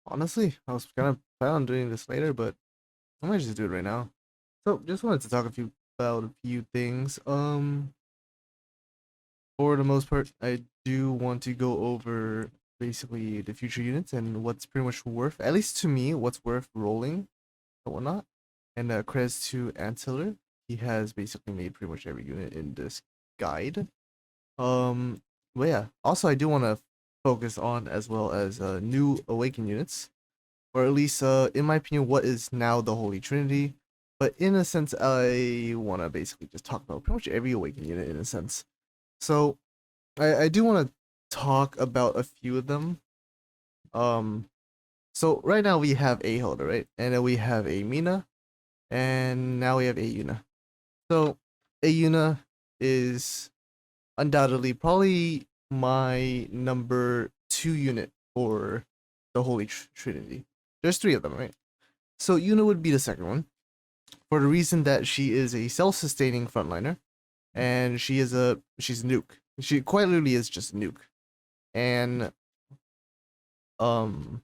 Honestly, I was gonna plan on doing this later, but I might just do it right now. So, just wanted to talk about a few things. For the most part, I do want to go over basically the future units and what's pretty much worth, at least to me, what's worth rolling and whatnot. And credits to Antiller. He has basically made pretty much every unit in this guide. Um, but yeah, also I do want to focus on as well as new Awaken units, or at least in my opinion, what is now the Holy Trinity. But in a sense, I want to basically just talk about pretty much every Awaken unit in a sense. So I do want to talk about a few of them. Um, so right now we have a Hilda, right? And then we have a Mina, and now we have a Yuna. So a Yuna is undoubtedly probably my number two unit for the Holy Trinity. There's three of them, right? So Yuna would be the second one for the reason that she is a self-sustaining frontliner, and she's a nuke. She quite literally is just a nuke, and um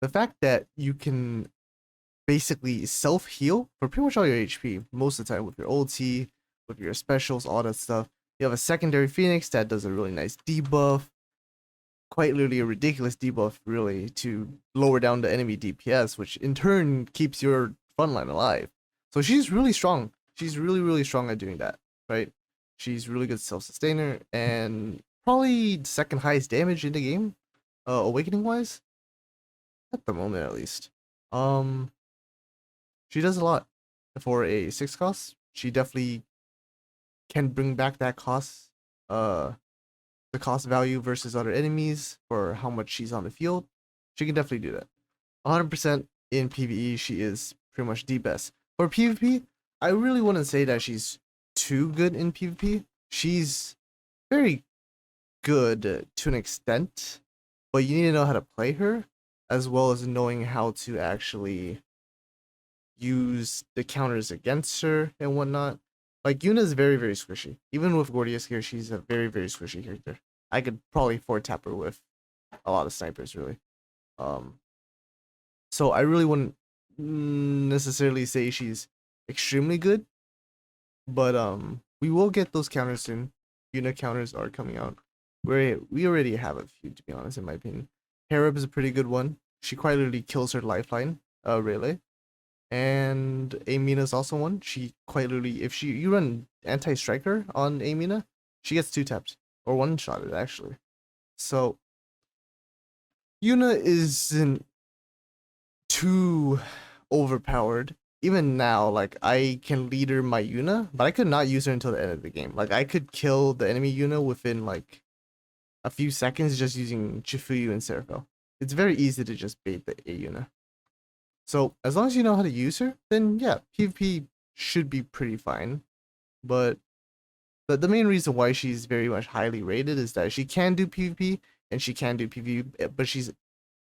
the fact that you can basically self heal for pretty much all your HP most of the time with your ulti, with your specials, all that stuff. You have a secondary Phoenix that does a really nice debuff, quite literally a ridiculous debuff, really, to lower down the enemy DPS, which in turn keeps your frontline alive. So she's really strong. She's really strong at doing that, right? She's really good self sustainer and probably second highest damage in the game, awakening wise, at the moment at least. Um, she does a lot for a 6 cost. She definitely can bring back that cost, uh, the cost value versus other enemies for how much she's on the field. She can definitely do that. 100% in PvE, she is pretty much the best. For PvP, I really wouldn't say that she's too good in PvP. She's very good to an extent, but you need to know how to play her as well as knowing how to actually use the counters against her and whatnot. Like Yuna's very squishy. Even with Gordius here, she's a very squishy character. I could probably four tap her with a lot of snipers, really. Um, so I really wouldn't necessarily say she's extremely good, but we will get those counters soon. Yuna counters are coming out. We already have a few, to be honest, in my opinion. Harib is a pretty good one. She quite literally kills her lifeline, Rayleigh. And Amina's also one. She quite literally, if you run anti striker on Amina, she gets two tapped or one shotted actually. So Yuna isn't too overpowered. Even now, like I can leader my Yuna, but I could not use her until the end of the game. Like I could kill the enemy Yuna within like a few seconds just using Chifuyu and Seraphel. It's very easy to just bait the A Yuna. So as long as you know how to use her, then yeah, PvP should be pretty fine. But the main reason why she's very much highly rated is that she can do PvP and she can do PvE, but she's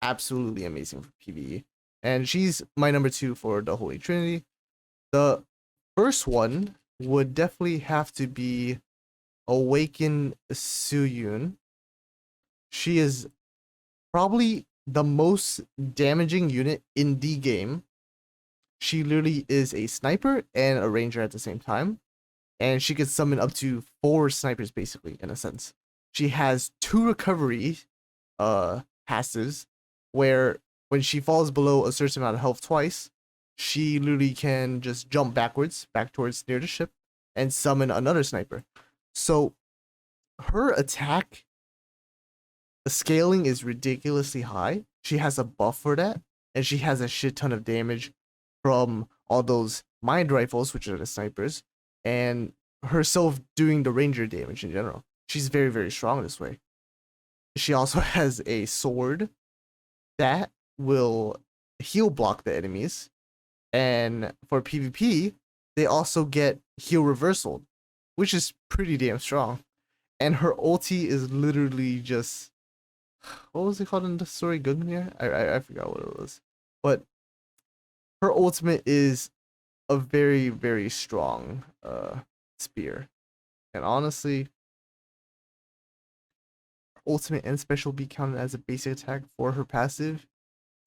absolutely amazing for PvE. And she's my number two for the Holy Trinity. The first one would definitely have to be Awaken Suyun. She is probably the most damaging unit in the game. She literally is a sniper and a ranger at the same time, and she can summon up to four snipers basically in a sense. She has two recovery passives where when she falls below a certain amount of health twice, she literally can just jump backwards back towards near the ship and summon another sniper. So her attack scaling is ridiculously high. She has a buff for that, and she has a shit ton of damage from all those mind rifles, which are the snipers, and herself doing the ranger damage in general. She's very strong this way. She also has a sword that will heal block the enemies, and for PvP, they also get heal reversal, which is pretty damn strong. And her ulti is literally just what was it called in the story? Gungnir? I forgot what it was. But her ultimate is a very strong spear. And honestly, ultimate and special be counted as a basic attack for her passive.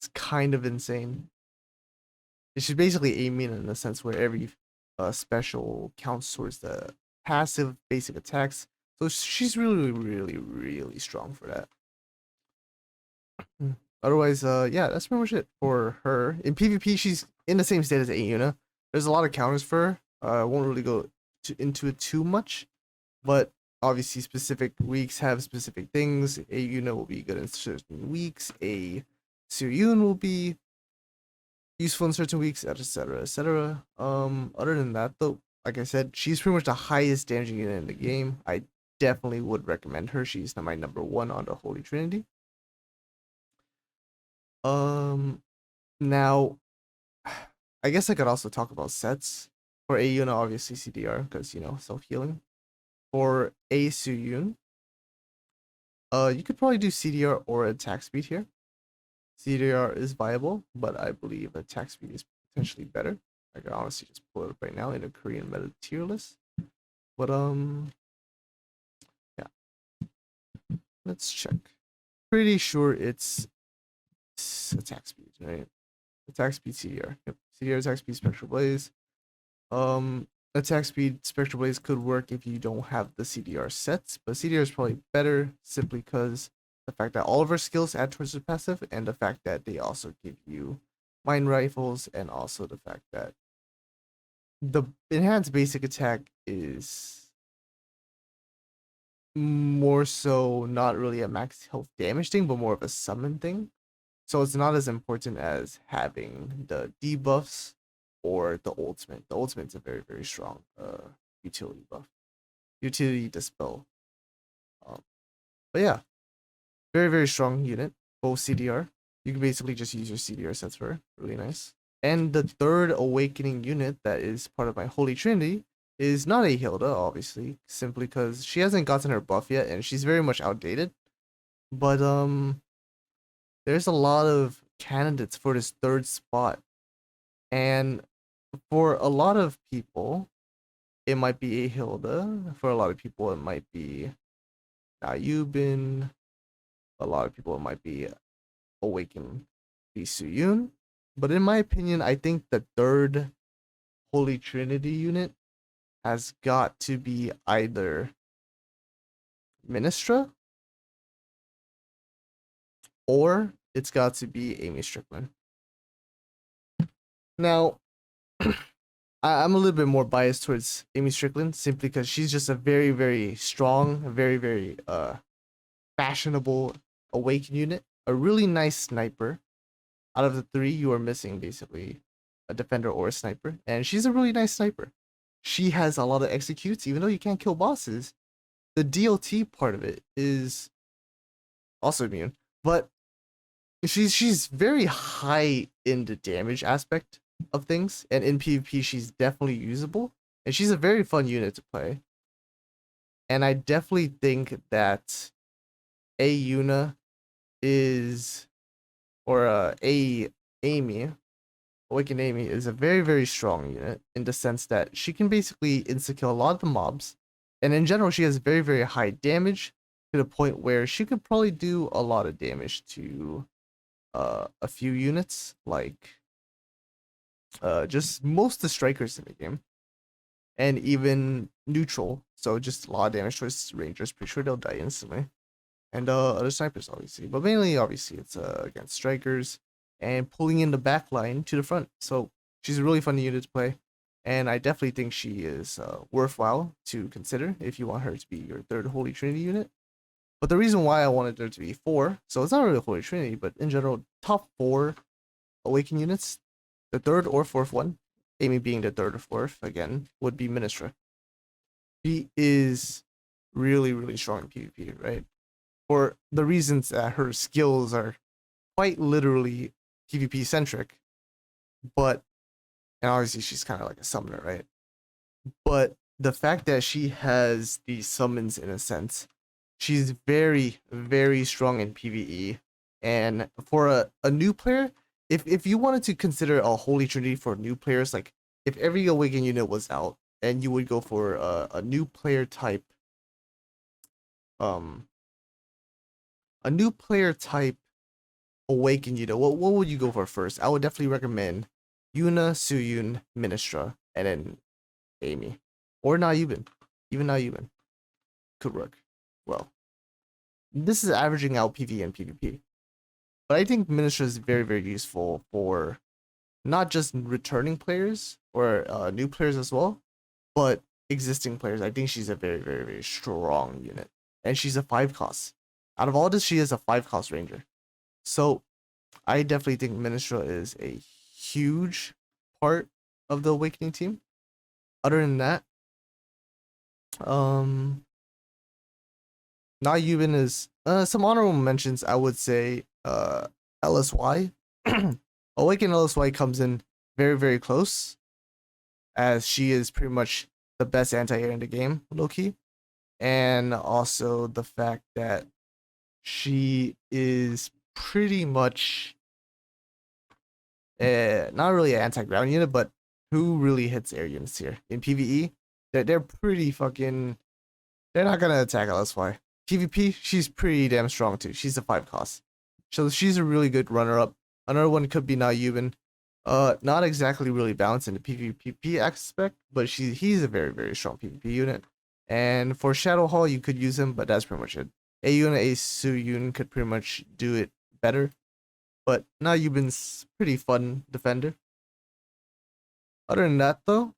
It's kind of insane. She's basically aiming in a sense where every special counts towards the passive basic attacks. So she's really, really, really strong for that. Otherwise, yeah, that's pretty much it for her. In PvP, she's in the same state as Yuna. There's a lot of counters for her. I won't really go into it too much, but obviously specific weeks have specific things. A Yuna will be good in certain weeks. A Suyun will be useful in certain weeks, etc., etc. Other than that, though, like I said, she's pretty much the highest damaging unit in the game. I definitely would recommend her. She's my number one on the Holy Trinity. Now, I guess I could also talk about sets for A Yuna, obviously CDR because self healing. For A Suyun, you could probably do CDR or attack speed here. CDR is viable, but I believe attack speed is potentially better. I could honestly just pull it up right now in a Korean meta tier list. But yeah, let's check. Pretty sure it's attack speed, right? Attack speed CDR. Yep, CDR attack speed spectral blaze. Attack speed spectral blaze could work if you don't have the CDR sets, but CDR is probably better simply because the fact that all of our skills add towards the passive, and the fact that they also give you mine rifles, and also the fact that the enhanced basic attack is more so not really a max health damage thing, but more of a summon thing. So it's not as important as having the debuffs or the ultimate. The ultimate's a very, very strong utility buff. Utility dispel. But yeah, very, very strong unit. Both CDR. You can basically just use your CDR sets for her. Really nice. And the third awakening unit that is part of my Holy Trinity is not a Hilda, obviously, simply because she hasn't gotten her buff yet and she's very much outdated. But there's a lot of candidates for this third spot. And for a lot of people, it might be a Hilda. For a lot of people, it might be Nayubin. A lot of people, it might be Awaken the Suyun. But in my opinion, I think the third Holy Trinity unit has got to be either Ministra or it's got to be Amy Strickland. Now, I'm a little bit more biased towards Amy Strickland simply because she's just a very, very strong, very, very fashionable awakened unit, a really nice sniper. Out of the three, you are missing basically a defender or a sniper, and she's a really nice sniper. She has a lot of executes, even though you can't kill bosses. The DLT part of it is also immune, but she's very high in the damage aspect of things, and in PvP she's definitely usable, and she's a very fun unit to play. And I definitely think that a Yuna is, or a Amy, Awakened Amy is a very, very strong unit in the sense that she can basically insta-kill a lot of the mobs, and in general she has very, very high damage to the point where she could probably do a lot of damage to a few units, like just most of the strikers in the game, and even neutral. So just a lot of damage towards rangers. Pretty sure they'll die instantly, and other snipers obviously, but mainly obviously it's against strikers and pulling in the back line to the front. So she's a really fun unit to play, and I definitely think she is worthwhile to consider if you want her to be your third Holy Trinity unit. But the reason why I wanted there to be four, so it's not really a Holy Trinity, but in general, top four Awaken units, the third or fourth one, Amy being the third or fourth, again, would be Ministra. She is really, really strong in PvP, right? For the reasons that her skills are quite literally PvP centric, but, and obviously she's kind of like a summoner, right? But the fact that she has these summons in a sense, she's very, very strong in PvE. And for a new player, if you wanted to consider a Holy Trinity for new players, like if every Awaken unit was out and you would go for a new player type, um, a new player type awaken you, what would you go for first? I would definitely recommend Yuna, Suyun, Ministra, and then Amy. Or Nayuban. Even Nayuban could work well. This is averaging out PvE and PvP. But I think Ministra is very, very useful for not just returning players or new players as well, but existing players. I think she's a very, very, very strong unit. And she's a 5 cost. Out of all this, she is a 5 cost ranger. So I definitely think Ministra is a huge part of the Awakening team. Other than that, Nayuban is some honorable mentions. I would say LSY. Awaken LSY comes in very, very close, as she is pretty much the best anti-air in the game, low-key. And also the fact that she is pretty much not really an anti-ground unit, but who really hits air units here? In PvE, they're pretty fucking... They're not going to attack LSY. PvP, she's pretty damn strong too. She's a 5 cost. So she's a really good runner-up. Another one could be Nayuban. Not exactly really balanced in the PvP aspect, but he's a very, very strong PvP unit. And for Shadow Hall, you could use him, but that's pretty much it. Ayuna, Suyun could pretty much do it better. But Nayuban's pretty fun defender. Other than that, though,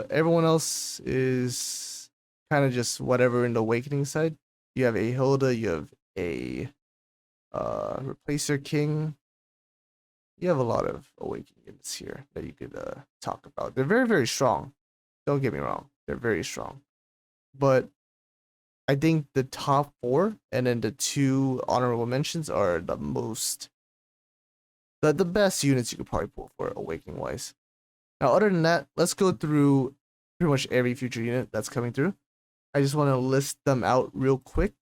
everyone else is kind of just whatever in the Awakening side. You have a Hilda, you have a Replacer King. You have a lot of Awakening units here that you could talk about. They're very, very strong. Don't get me wrong. They're very strong. But I think the top 4 and then the 2 honorable mentions are the best units you could probably pull for Awakening wise. Now, other than that, let's go through pretty much every future unit that's coming through. I just want to list them out real quick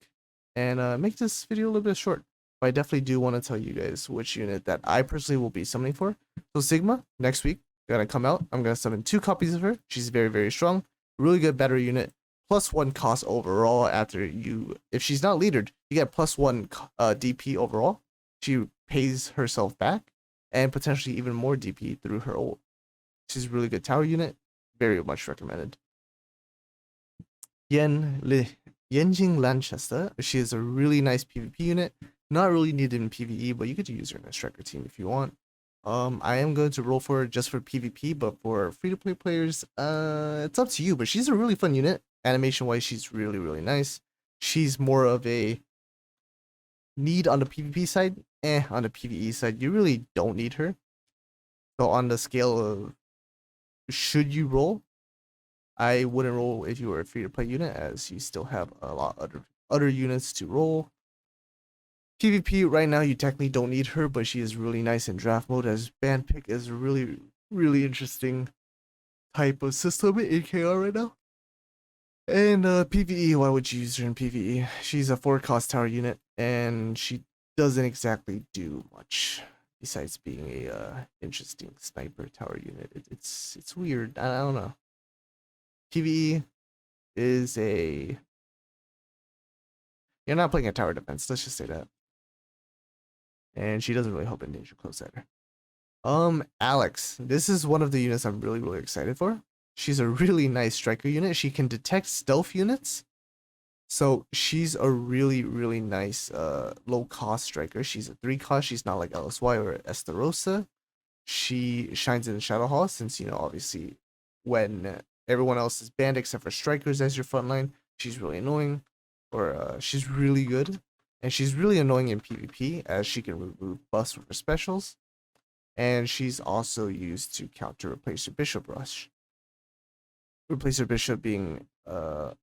and make this video a little bit short. But I definitely do want to tell you guys which unit that I personally will be summoning for. So Sigma, next week, gonna come out. I'm gonna summon 2 copies of her. She's very, very strong. Really good battery unit. +1 cost overall after if she's not leadered, you get +1 DP overall. She pays herself back and potentially even more DP through her ult. She's a really good tower unit. Very much recommended. Yenjing Lanchester. She is a really nice PvP unit. Not really needed in PvE, but you could use her in a striker team if you want. I am going to roll for her just for PvP, but for free-to-play players, it's up to you. But she's a really fun unit. Animation-wise, she's really, really nice. She's more of a need on the PvP side. On the PvE side, you really don't need her. So on the scale of should you roll, I wouldn't roll if you were a free-to-play unit, as you still have a lot of other units to roll. PvP, right now, you technically don't need her, but she is really nice in draft mode, as band pick is a really, really interesting type of system in KR right now. And PvE, why would you use her in PvE? She's a 4 cost tower unit, and she doesn't exactly do much besides being a interesting sniper tower unit. It's weird. I don't know. PvE is a... You're not playing a tower defense, let's just say that. And she doesn't really help in danger close either. Alex. This is one of the units I'm really, really excited for. She's a really nice striker unit. She can detect stealth units. So she's a really, really nice low cost striker. She's a 3 cost. She's not like LSY or Esterosa. She shines in Shadow Hall since, obviously when everyone else is banned except for strikers as your frontline, she's really annoying. Or she's really good. And she's really annoying in PvP as she can remove buffs with her specials. And she's also used to counter Replacer Bishop Rush. Replacer Bishop being 4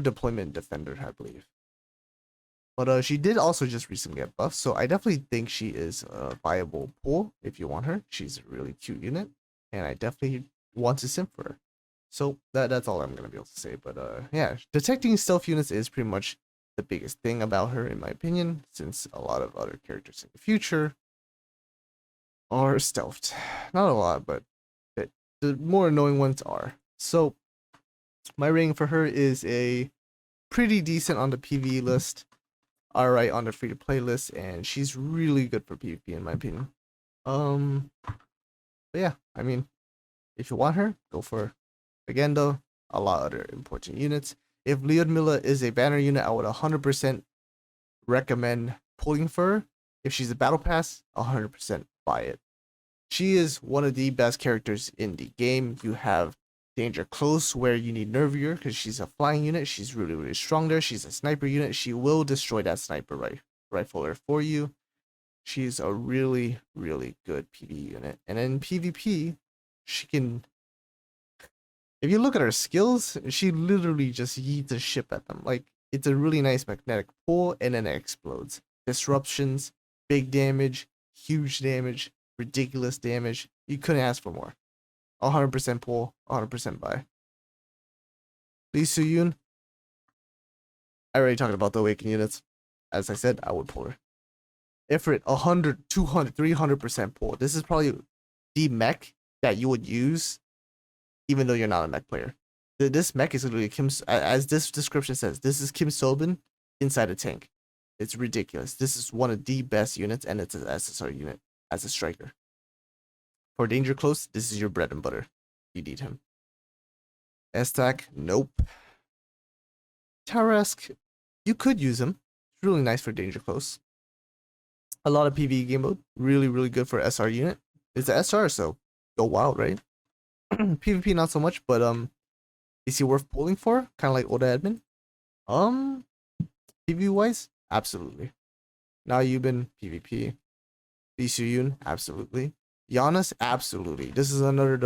deployment defender, I believe. But she did also just recently get buffed, so I definitely think she is a viable pull if you want her. She's a really cute unit, and I definitely want to simp for her. So that's all I'm gonna be able to say. But yeah, detecting stealth units is pretty much the biggest thing about her, in my opinion, since a lot of other characters in the future are stealthed. Not a lot, but the more annoying ones are. So my rating for her is a pretty decent on the PvE list. alright on the free-to-play list, and she's really good for PvP in my opinion. But yeah, I mean, if you want her, go for her. Again though, a lot of other important units. If Lyudmila is a banner unit, I would 100% recommend pulling for her. If she's a battle pass, 100% buy it. She is one of the best characters in the game. You have Danger Close, where you need Nervier because she's a flying unit. She's really, really strong there. She's a sniper unit. She will destroy that sniper rifler for you. She's a really, really good PvE unit. And in PvP, she can... If you look at her skills, she literally just yeets a ship at them. Like, it's a really nice magnetic pull, and then it explodes. Disruptions, big damage, huge damage, ridiculous damage. You couldn't ask for more. 100% pull, 100% buy. Lee Soo-yoon, I already talked about the Awaken units. As I said, I would pull her. Ifrit, 100, 200, 300% pull. This is probably the mech that you would use even though you're not a mech player. This mech is literally Kim, as this description says, this is Kim Sobin inside a tank. It's ridiculous. This is one of the best units, and it's an SSR unit as a striker. For Danger Close, this is your bread and butter. You need him. S-Tac, nope. Tarask, you could use him. It's really nice for Danger Close. A lot of PvE game mode. Really, really good for SR unit. It's a SR, so go wild, right? PvP not so much, but is he worth pulling for? Kind of like Oda Admin. PvP wise, absolutely. Now you've been PvP. Lee Soo-yoon, absolutely. Giannis, absolutely. This is another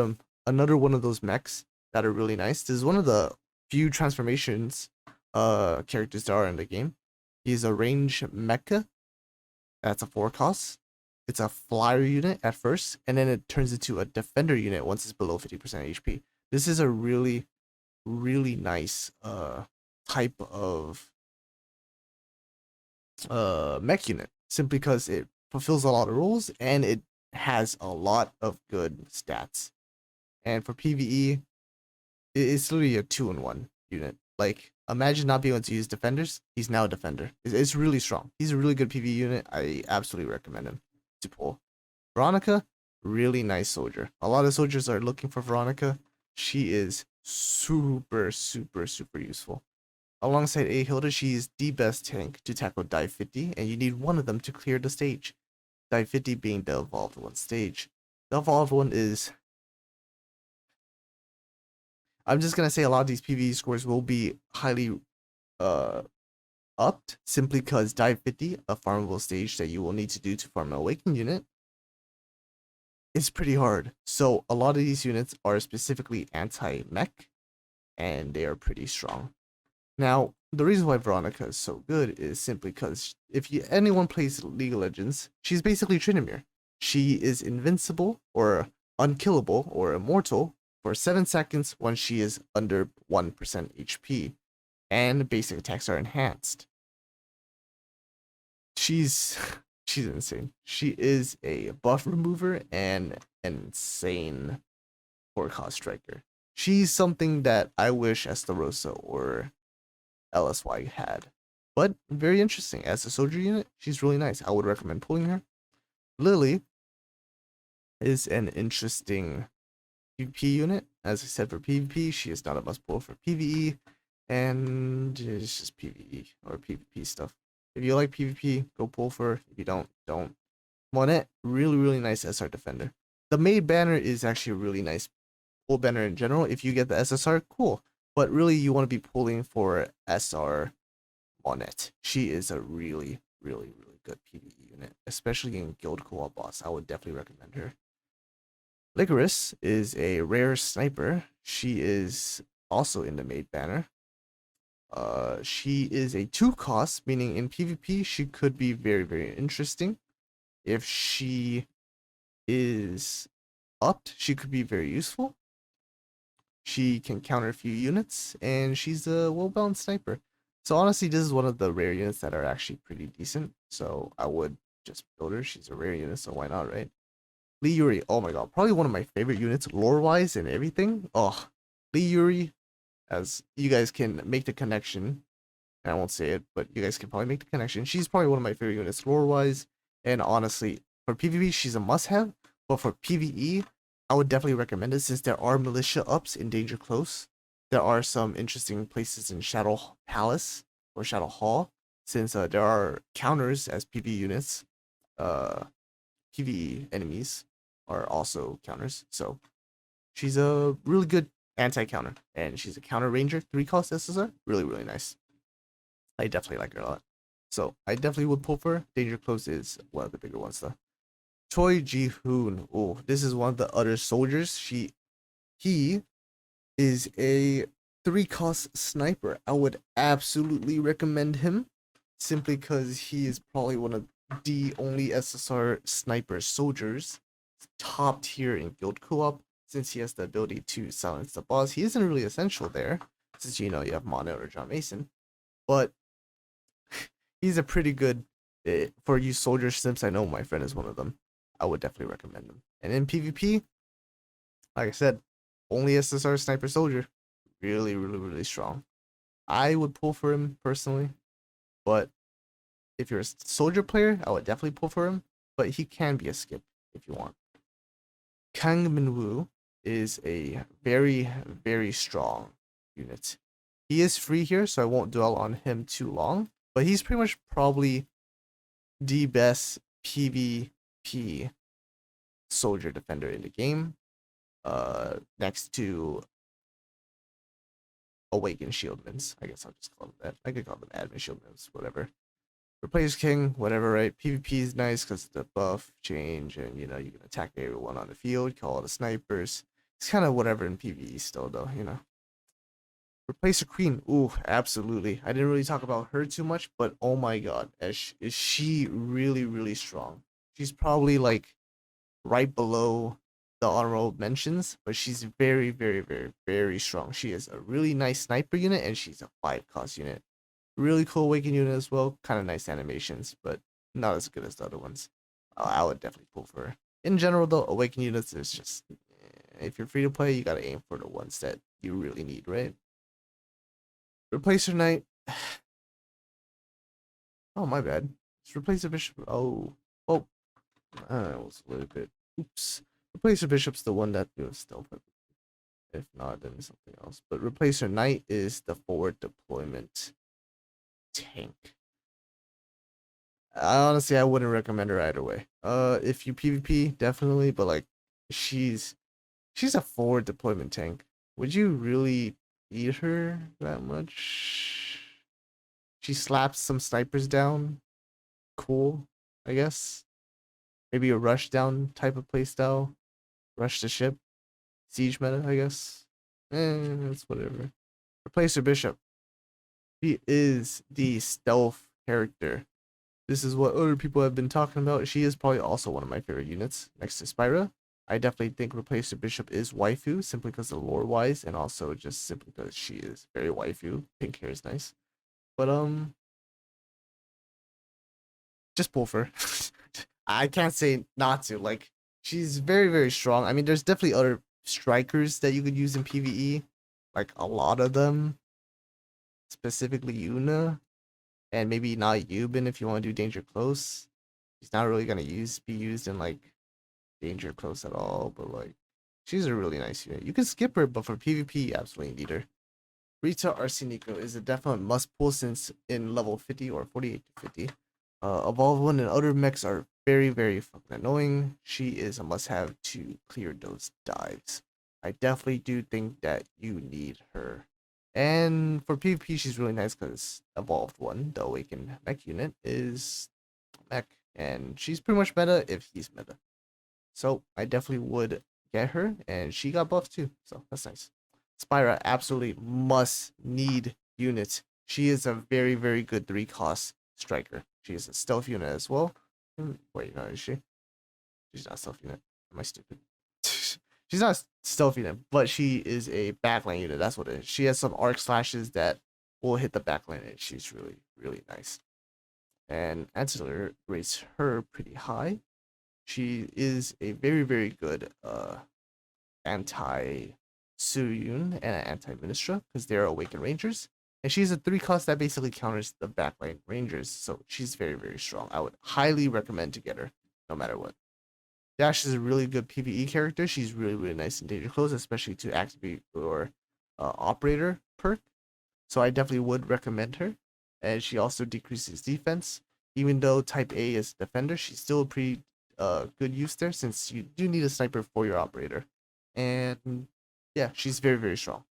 one of those mechs that are really nice. This is one of the few transformations characters there are in the game. He's a range mecha. That's a 4 cost. It's a flyer unit at first, and then it turns into a defender unit once it's below 50% HP. This is a really, really nice type of mech unit, simply because it fulfills a lot of roles and it has a lot of good stats. And for PvE, it's literally a 2-in-1 unit. Like, imagine not being able to use defenders. He's now a defender. It's really strong. He's a really good PvE unit. I absolutely recommend him to pull. Veronica, really nice soldier. A lot of soldiers are looking for Veronica. She is super, super, super useful. Alongside A Hilda, she is the best tank to tackle Dive 50, and you need one of them to clear the stage. Dive 50 being the evolved one stage. The evolved one is... I'm just gonna say a lot of these PvE scores will be highly upped, simply because Dive 50, a farmable stage that you will need to do to farm an Awakened unit, is pretty hard. So a lot of these units are specifically anti-mech, and they are pretty strong. Now, the reason why Veronica is so good is simply because if anyone plays League of Legends, she's basically Tryndamere. She is invincible, or unkillable, or immortal for 7 seconds when she is under 1% HP, and basic attacks are enhanced. She's insane. She is a buff remover and an insane 4-cost striker. She's something that I wish Estarossa or LSY had. But very interesting. As a soldier unit, she's really nice. I would recommend pulling her. Lily is an interesting PvP unit. As I said, for PvP, she is not a must pull for PvE. And it's just PvE or PvP stuff. If you like PvP, go pull for her. If you don't, don't. Monet, really, really nice SR defender. The maid banner is actually a really nice pull banner in general. If you get the SSR, cool. But really, you want to be pulling for SR Monet. She is a really, really, really good PvE unit, especially in Guild Co-op boss. I would definitely recommend her. Licorice is a rare sniper. She is also in the maid banner. She is a 2-cost, meaning in PvP she could be very, very interesting. If she is upped, she could be very useful. She can counter a few units, and she's a well-balanced sniper. So honestly, this is one of the rare units that are actually pretty decent. So I would just build her. She's a rare unit, so why not, right? Lee Yuri, oh my god, probably one of my favorite units, lore-wise and everything. Oh, Lee Yuri, as you guys can make the connection and I won't say it, but you guys can probably make the connection. She's probably one of my favorite units lore-wise, and honestly, for PvP, she's a must-have, but for PvE, I would definitely recommend it since there are militia ups in Danger Close. There are some interesting places in Shadow Palace or Shadow Hall, since there are counters as PvE units. PvE enemies are also counters, so she's a really good anti-counter, and she's a counter ranger, 3-cost SSR, really nice. I definitely like her a lot. So I definitely would pull for her. Danger Close is one of the bigger ones though. Choi Ji-hoon. Oh, this is one of the other soldiers. He is a 3-cost sniper. I would absolutely recommend him simply because he is probably one of the only SSR sniper soldiers top tier in guild co-op since he has the ability to silence the boss. He isn't really essential there since you have Mana or John Mason, but he's a pretty good for you soldier simps. I know my friend is one of them. I would definitely recommend him. And in PvP, like I said, only SSR sniper soldier, really strong. I would pull for him personally, but if you're a soldier player, I would definitely pull for him. But he can be a skip if you want. Kang Minwoo is a very strong unit. He is free here, so I won't dwell on him too long. But he's pretty much probably the best PvP soldier defender in the game. Next to Awakened Shieldmans. I guess I'll just call them that. I could call them admin shieldmans, whatever. Replace King, whatever, right? PvP is nice because the buff change, and you can attack everyone on the field, call all the snipers. It's kind of whatever in PvE still, though. Replace a queen. Ooh, absolutely. I didn't really talk about her too much, but oh my god, is she really strong? She's probably like right below the honorable mentions, but she's very strong. She is a really nice sniper unit, and she's a 5-cost unit. Really cool awaken unit as well. Kind of nice animations, but not as good as the other ones. I would definitely pull for her. In general, though, awaken units is just if you're free to play, you gotta aim for the ones that you really need, right? Replacer Knight. Oh, my bad. Just replace the bishop. Oh, I was a little bit. Oops. Replacer bishop's the one that goes stealth. If not, then something else. But replacer knight is the forward deployment tank. Honestly, I wouldn't recommend her either way. If you PvP, definitely, but like, she's a forward deployment tank. Would you really need her that much? She slaps some snipers down. Cool, I guess. Maybe a rush down type of playstyle. Rush the ship. Siege meta, I guess. It's whatever. Replace her bishop. She is the stealth character. This is what other people have been talking about. She is probably also one of my favorite units next to Spyra. I definitely think Replacer Bishop is waifu simply because of lore wise, and also just simply because she is very waifu. Pink hair is nice. But just pull for her. I can't say not to. Like, she's very strong. I mean, there's definitely other strikers that you could use in PvE. Like a lot of them. Specifically Yuna. And maybe not Yubin if you want to do Danger Close. She's not really gonna be used in like Danger Close at all, but like she's a really nice unit. You can skip her, but for PvP, you absolutely need her. Rita Arsenico is a definite must pull since in level 50 or 48 to 50. Evolve one and other mechs are very fucking annoying. She is a must have to clear those dives. I definitely do think that you need her. And for PvP, she's really nice because Evolved one, the Awakened mech unit, is mech. And she's pretty much meta if he's meta. So I definitely would get her, and she got buffed too. So that's nice. Spyra absolutely must need unit. She is a very good 3-cost striker. She is a stealth unit as well. Wait, no, is she? She's not a stealth unit. Am I stupid? She's not a stealth unit, but she is a backline unit. That's what it is. She has some arc slashes that will hit the backline, and she's really nice. And Ancillary rates her pretty high. She is a very good anti Suyun and anti Ministra because they're Awakened Rangers. And she's a 3 cost that basically counters the backline rangers, so she's very, very strong. I would highly recommend to get her, no matter what. Dash is a really good PvE character. She's really, really nice in danger close, especially to activate your operator perk. So I definitely would recommend her. And she also decreases defense. Even though type A is defender, she's still a pretty good use there since you do need a sniper for your operator. And yeah, she's very, very strong.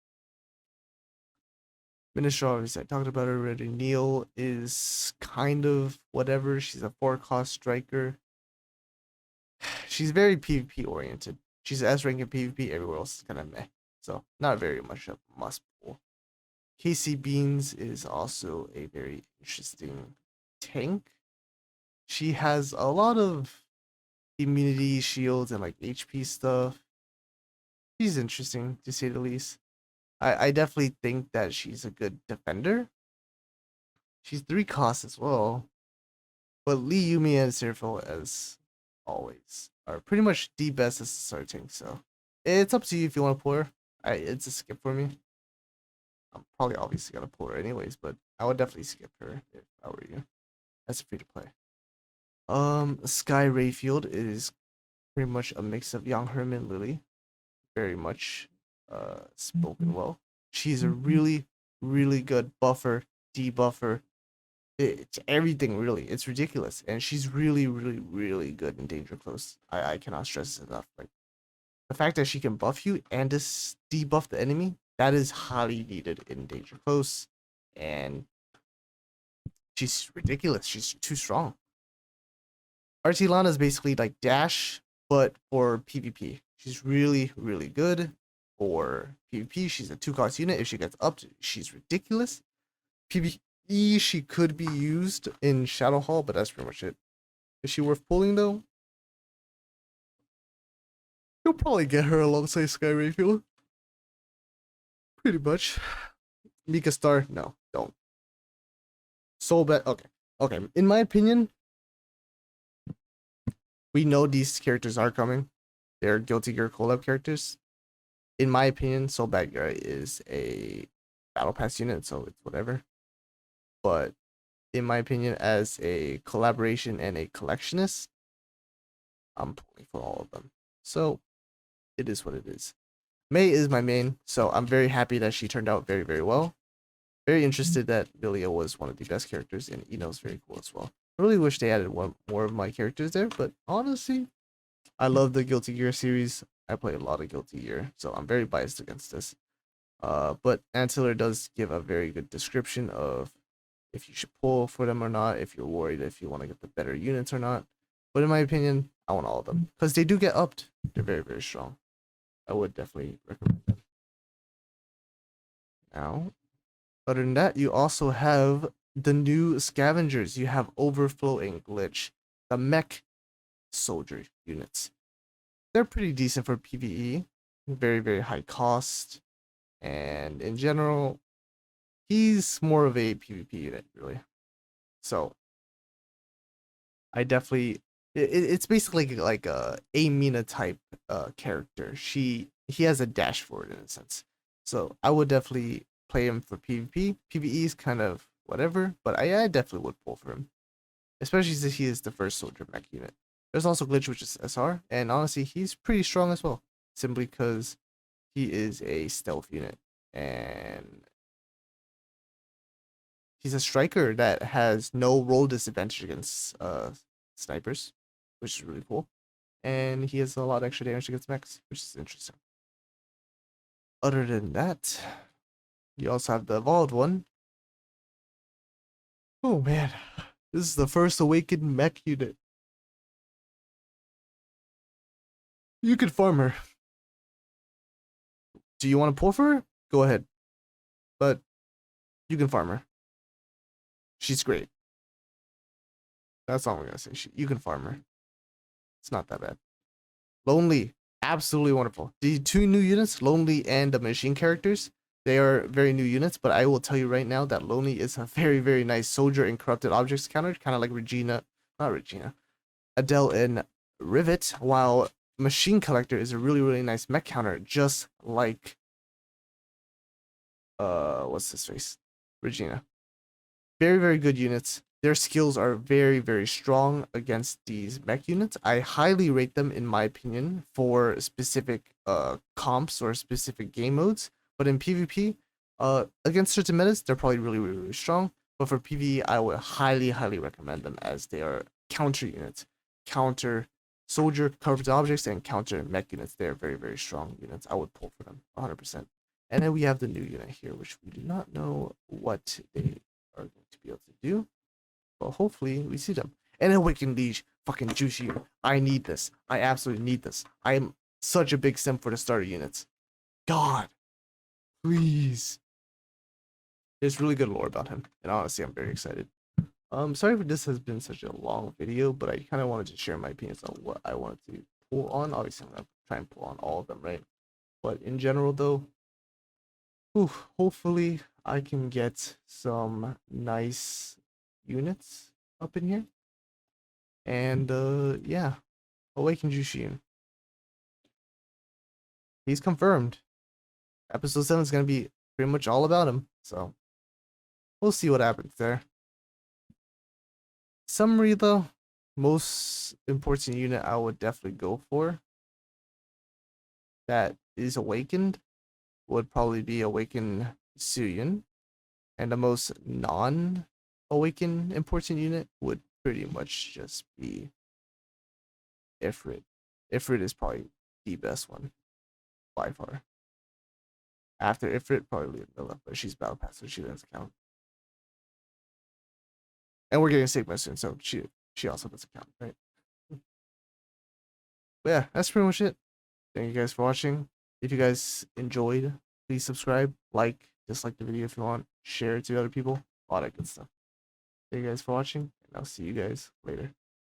Minister, obviously, I talked about her already. Neil is kind of whatever. She's a 4 cost striker. She's very PvP oriented. She's S rank in PvP, everywhere else is kind of meh. So, not very much a must pull. Casey Beans is also a very interesting tank. She has a lot of immunity shields and like HP stuff. She's interesting to say the least. I definitely think that she's a good defender. She's 3 costs as well. But Lee, Yumi, and Sirful, as always, are pretty much the best as a starting. So it's up to you if you want to pull her. It's a skip for me. I'm probably obviously gonna pull her anyways, but I would definitely skip her if I were you. That's free to play. Sky Rayfield is pretty much a mix of Young Herman Lily. Very much spoken well. She's a really, really good buffer, debuffer. It's everything really. It's ridiculous. And she's really, really, really good in danger close. I cannot stress this enough. Like the fact that she can buff you and just debuff the enemy, that is highly needed in danger close. And she's ridiculous. She's too strong. RT Lana is basically like Dash, but for PvP. She's really, really good for PvP. She's a 2 cost unit. If she gets up, she's ridiculous. PvE, she could be used in Shadow Hall, but that's pretty much it. Is she worth pulling though? You'll probably get her alongside Sky Rayfield. Pretty much. Mika Star, no, don't. Soul Bet, okay. Okay, in my opinion, we know these characters are coming. They're Guilty Gear collab characters. In my opinion, Soul Bad Guy is a battle pass unit, so it's whatever. But in my opinion, as a collaboration and a collectionist, I'm pulling for all of them. So it is what it is. May is my main, so I'm very happy that she turned out very, very well. Very interested that Lilia was one of the best characters, and Ino's very cool as well. I really wish they added one more of my characters there, but honestly, I love the Guilty Gear series. I play a lot of Guilty Gear, so I'm very biased against this. But Antiller does give a very good description of if you should pull for them or not, if you're worried if you want to get the better units or not. But in my opinion, I want all of them because they do get upped. They're very, very strong. I would definitely recommend them. Now, other than that, you also have the new scavengers. You have Overflow and Glitch, the mech soldier units. They're pretty decent for PvE. Very, very high cost. And in general, he's more of a PvP unit, really. So I definitely it's basically like a Amina type character. He has a dash forward in a sense. So I would definitely play him for PvP. PvE is kind of whatever, but I definitely would pull for him. Especially since he is the first soldier mech unit. There's also Glitch, which is SR, and honestly, he's pretty strong as well. Simply because he is a stealth unit. And he's a striker that has no roll disadvantage against snipers, which is really cool. And he has a lot of extra damage against mechs, which is interesting. Other than that, you also have the evolved one. Oh man, this is the first awakened mech unit. You could farm her. Do you want to pull for her? Go ahead. But you can farm her. She's great. That's all I'm gonna say. You can farm her. It's not that bad. Lonely, absolutely wonderful. The 2 new units, Lonely and the machine characters, they are very new units, but I will tell you right now that Lonely is a very, very nice soldier and corrupted objects counter, kind of like not Regina, Adele and Rivet, while Machine Collector is a really, really nice mech counter, just like what's this face? Regina. Very, very good units. Their skills are very, very strong against these mech units. I highly rate them, in my opinion, for specific comps or specific game modes. But in PvP, against certain metas, they're probably really, really, really strong. But for PvE, I would highly, highly recommend them, as they are counter units. Counter soldier, covered objects, and counter mech units. They're very, very strong units. I would pull for them 100%. And then we have the new unit here, which we do not know what they are going to be able to do. But hopefully we see them. And Awakened Liege, fucking juicy. I need this. I absolutely need this. I am such a big sim for the starter units. God, please. There's really good lore about him, and honestly, I'm very excited. Sorry if this has been such a long video, but I kind of wanted to share my opinions on what I wanted to pull on. Obviously, I'm gonna try and pull on all of them, right? But in general, though, hopefully I can get some nice units up in here. And yeah, Awaken Jushin. He's confirmed. Episode 7 is gonna be pretty much all about him, so we'll see what happens there. Summary though, most important unit I would definitely go for that is awakened would probably be Awakened Suyin, and the most non-awakened important unit would pretty much just be Ifrit. Ifrit is probably the best one by far. After Ifrit, probably Mila, but she's battle pass, so she doesn't count. And we're getting Sigma soon, so she also doesn't count, right? But yeah, that's pretty much it. Thank you guys for watching. If you guys enjoyed, please subscribe, like, dislike the video if you want, share it to other people, all that good stuff. Thank you guys for watching, and I'll see you guys later.